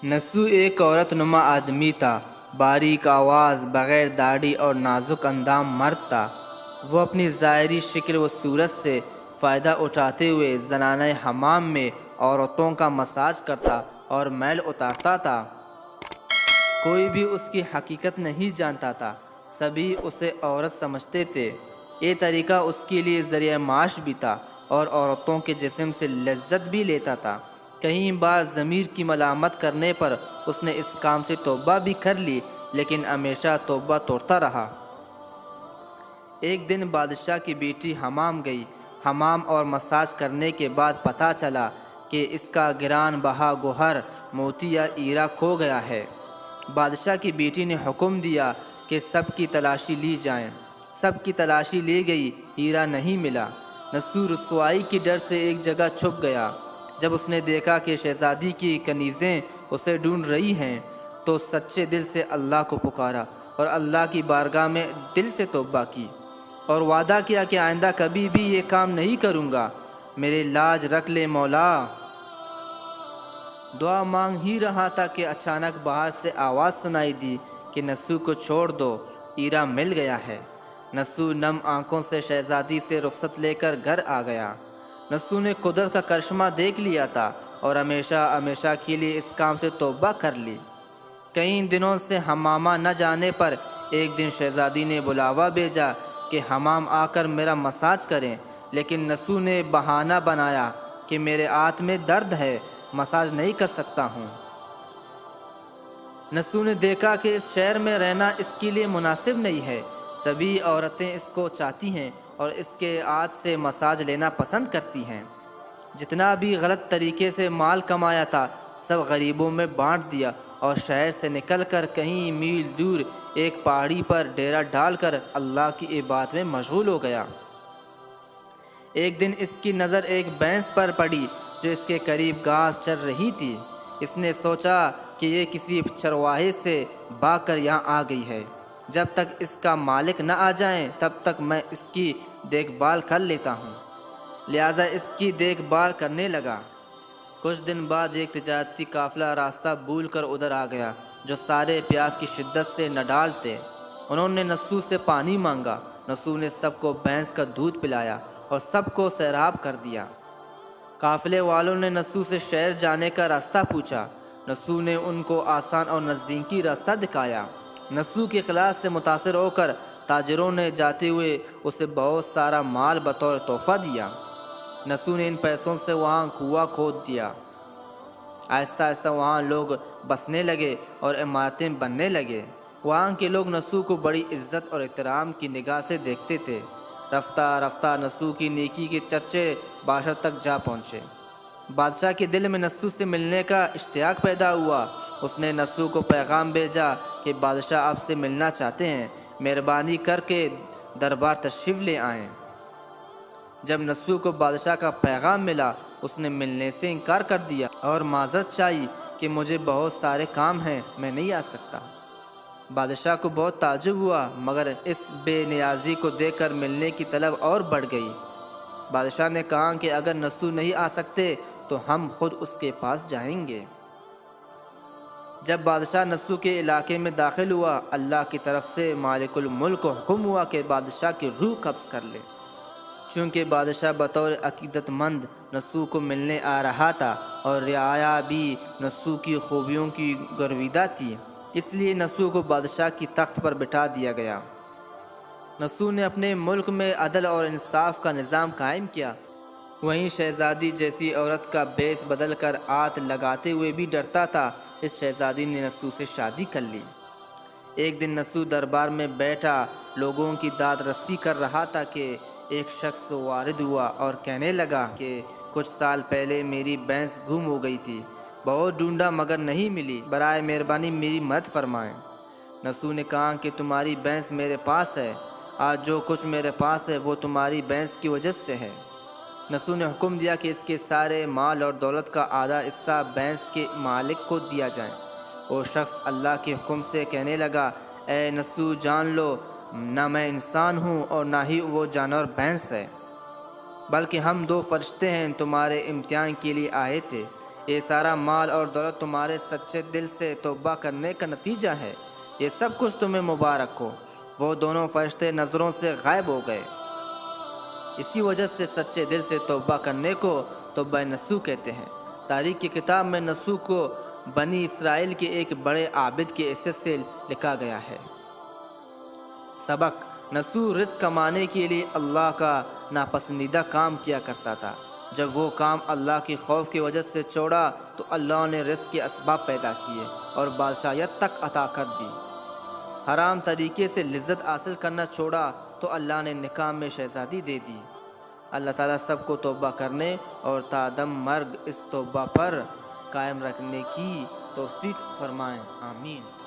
نسو ایک عورت نما آدمی تھا، باریک آواز، بغیر داڑھی اور نازک اندام مرد تھا۔ وہ اپنی ظاہری شکل و صورت سے فائدہ اٹھاتے ہوئے زنانہ حمام میں عورتوں کا مساج کرتا اور میل اتارتا تھا۔ کوئی بھی اس کی حقیقت نہیں جانتا تھا، سبھی اسے عورت سمجھتے تھے۔ یہ طریقہ اس کے لیے ذریعہ معاش بھی تھا اور عورتوں کے جسم سے لذت بھی لیتا تھا۔ کئی بار ضمیر کی ملامت کرنے پر اس نے اس کام سے توبہ بھی کر لی، لیکن ہمیشہ توبہ توڑتا رہا۔ ایک دن بادشاہ کی بیٹی حمام گئی۔ حمام اور مساج کرنے کے بعد پتہ چلا کہ اس کا گران بہا گوہر موتی یا ہیرا کھو گیا ہے۔ بادشاہ کی بیٹی نے حکم دیا کہ سب کی تلاشی لی جائیں۔ سب کی تلاشی لی گئی، ہیرا نہیں ملا۔ نسو رسوائی کی ڈر سے ایک جگہ چھپ گیا۔ جب اس نے دیکھا کہ شہزادی کی کنیزیں اسے ڈھونڈ رہی ہیں تو سچے دل سے اللہ کو پکارا اور اللہ کی بارگاہ میں دل سے توبہ کی اور وعدہ کیا کہ آئندہ کبھی بھی یہ کام نہیں کروں گا، میرے لاج رکھ لے مولا۔ دعا مانگ ہی رہا تھا کہ اچانک باہر سے آواز سنائی دی کہ نسو کو چھوڑ دو، ہیرا مل گیا ہے۔ نسو نم آنکھوں سے شہزادی سے رخصت لے کر گھر آ گیا۔ نسو نے قدرت کا کرشمہ دیکھ لیا تھا اور ہمیشہ کے لیے اس کام سے توبہ کر لی۔ کئی دنوں سے حمامہ نہ جانے پر ایک دن شہزادی نے بلاوا بھیجا کہ حمام آ کر میرا مساج کریں، لیکن نسو نے بہانہ بنایا کہ میرے ہاتھ میں درد ہے، مساج نہیں کر سکتا ہوں۔ نسو نے دیکھا کہ اس شہر میں رہنا اس کے لیے مناسب نہیں ہے، سبھی عورتیں اس کو چاہتی ہیں اور اس کے ہاتھ سے مساج لینا پسند کرتی ہیں۔ جتنا بھی غلط طریقے سے مال کمایا تھا سب غریبوں میں بانٹ دیا اور شہر سے نکل کر کہیں میل دور ایک پہاڑی پر ڈیرا ڈال کر اللہ کی عبادت میں مشغول ہو گیا۔ ایک دن اس کی نظر ایک بھینس پر پڑی جو اس کے قریب گھاس چر رہی تھی۔ اس نے سوچا کہ یہ کسی چرواہے سے بھاگ کر یہاں آ گئی ہے، جب تک اس کا مالک نہ آ جائیں تب تک میں اس کی دیکھ بھال کر لیتا ہوں۔ لہٰذا اس کی دیکھ بھال کرنے لگا۔ کچھ دن بعد ایک تجارتی قافلہ راستہ بھول کر ادھر آ گیا جو سارے پیاس کی شدت سے نڈال تھے۔ انہوں نے نسو سے پانی مانگا۔ نسو نے سب کو بھینس کا دودھ پلایا اور سب کو سیراب کر دیا۔ قافلے والوں نے نسو سے شہر جانے کا راستہ پوچھا۔ نسو نے ان کو آسان اور نزدیکی راستہ دکھایا۔ نسو کے اخلاص سے متاثر ہو کر تاجروں نے جاتے ہوئے اسے بہت سارا مال بطور تحفہ دیا۔ نسو نے ان پیسوں سے وہاں کنواں کھود دیا۔ آہستہ آہستہ وہاں لوگ بسنے لگے اور عمارتیں بننے لگے۔ وہاں کے لوگ نسو کو بڑی عزت اور احترام کی نگاہ سے دیکھتے تھے۔ رفتہ رفتہ نسو کی نیکی کے چرچے بادشاہ تک جا پہنچے۔ بادشاہ کے دل میں نسو سے ملنے کا اشتیاق پیدا ہوا۔ اس نے نسو کو پیغام بھیجا کہ بادشاہ آپ سے ملنا چاہتے ہیں، مہربانی کر کے دربار تشریف لے آئیں۔ جب نسو کو بادشاہ کا پیغام ملا اس نے ملنے سے انکار کر دیا اور معذرت چاہی کہ مجھے بہت سارے کام ہیں، میں نہیں آ سکتا۔ بادشاہ کو بہت تعجب ہوا، مگر اس بے نیازی کو دیکھ کر ملنے کی طلب اور بڑھ گئی۔ بادشاہ نے کہا کہ اگر نسو نہیں آ سکتے تو ہم خود اس کے پاس جائیں گے۔ جب بادشاہ نسو کے علاقے میں داخل ہوا اللہ کی طرف سے مالک الملک کو حکم ہوا کہ بادشاہ کی روح قبض کر لے۔ چونکہ بادشاہ بطور عقیدت مند نسو کو ملنے آ رہا تھا اور رعایا بھی نسو کی خوبیوں کی گرویدہ تھی، اس لیے نسو کو بادشاہ کی تخت پر بٹھا دیا گیا۔ نسو نے اپنے ملک میں عدل اور انصاف کا نظام قائم کیا۔ وہیں شہزادی جیسی عورت کا بیس بدل کر ہاتھ لگاتے ہوئے بھی ڈرتا تھا، اس شہزادی نے نسو سے شادی کر لی۔ ایک دن نسو دربار میں بیٹھا لوگوں کی داد رسی کر رہا تھا کہ ایک شخص وارد ہوا اور کہنے لگا کہ کچھ سال پہلے میری بھینس گم ہو گئی تھی، بہت ڈھونڈا مگر نہیں ملی، برائے مہربانی میری مدد فرمائیں۔ نسو نے کہا کہ تمہاری بھینس میرے پاس ہے، آج جو کچھ میرے پاس ہے وہ تمہاری بھینس کی وجہ سے ہے۔ نسو نے حکم دیا کہ اس کے سارے مال اور دولت کا آدھا حصہ بھینس کے مالک کو دیا جائے۔ وہ شخص اللہ کے حکم سے کہنے لگا، اے نسو جان لو نہ میں انسان ہوں اور نہ ہی وہ جانور بھینس ہے، بلکہ ہم دو فرشتے ہیں، تمہارے امتحان کے لیے آئے تھے۔ یہ سارا مال اور دولت تمہارے سچے دل سے توبہ کرنے کا نتیجہ ہے۔ یہ سب کچھ تمہیں مبارک ہو۔ وہ دونوں فرشتے نظروں سے غائب ہو گئے۔ اسی وجہ سے سچے دل سے توبہ کرنے کو توبہ نصوح کہتے ہیں۔ تاریخ کی کتاب میں نصوح کو بنی اسرائیل کے ایک بڑے عابد کے حیثیت سے لکھا گیا ہے۔ سبق: نصوح رزق کمانے کے لیے اللہ کا ناپسندیدہ کام کیا کرتا تھا۔ جب وہ کام اللہ کی خوف کی وجہ سے چھوڑا تو اللہ نے رزق کے اسباب پیدا کیے اور بادشاہیت تک عطا کر دی۔ حرام طریقے سے لذت حاصل کرنا چھوڑا تو اللہ نے نکاح میں شہزادی دے دی۔ اللہ تعالیٰ سب کو توبہ کرنے اور تا دم مرگ اس توبہ پر قائم رکھنے کی توفیق فرمائیں، آمین۔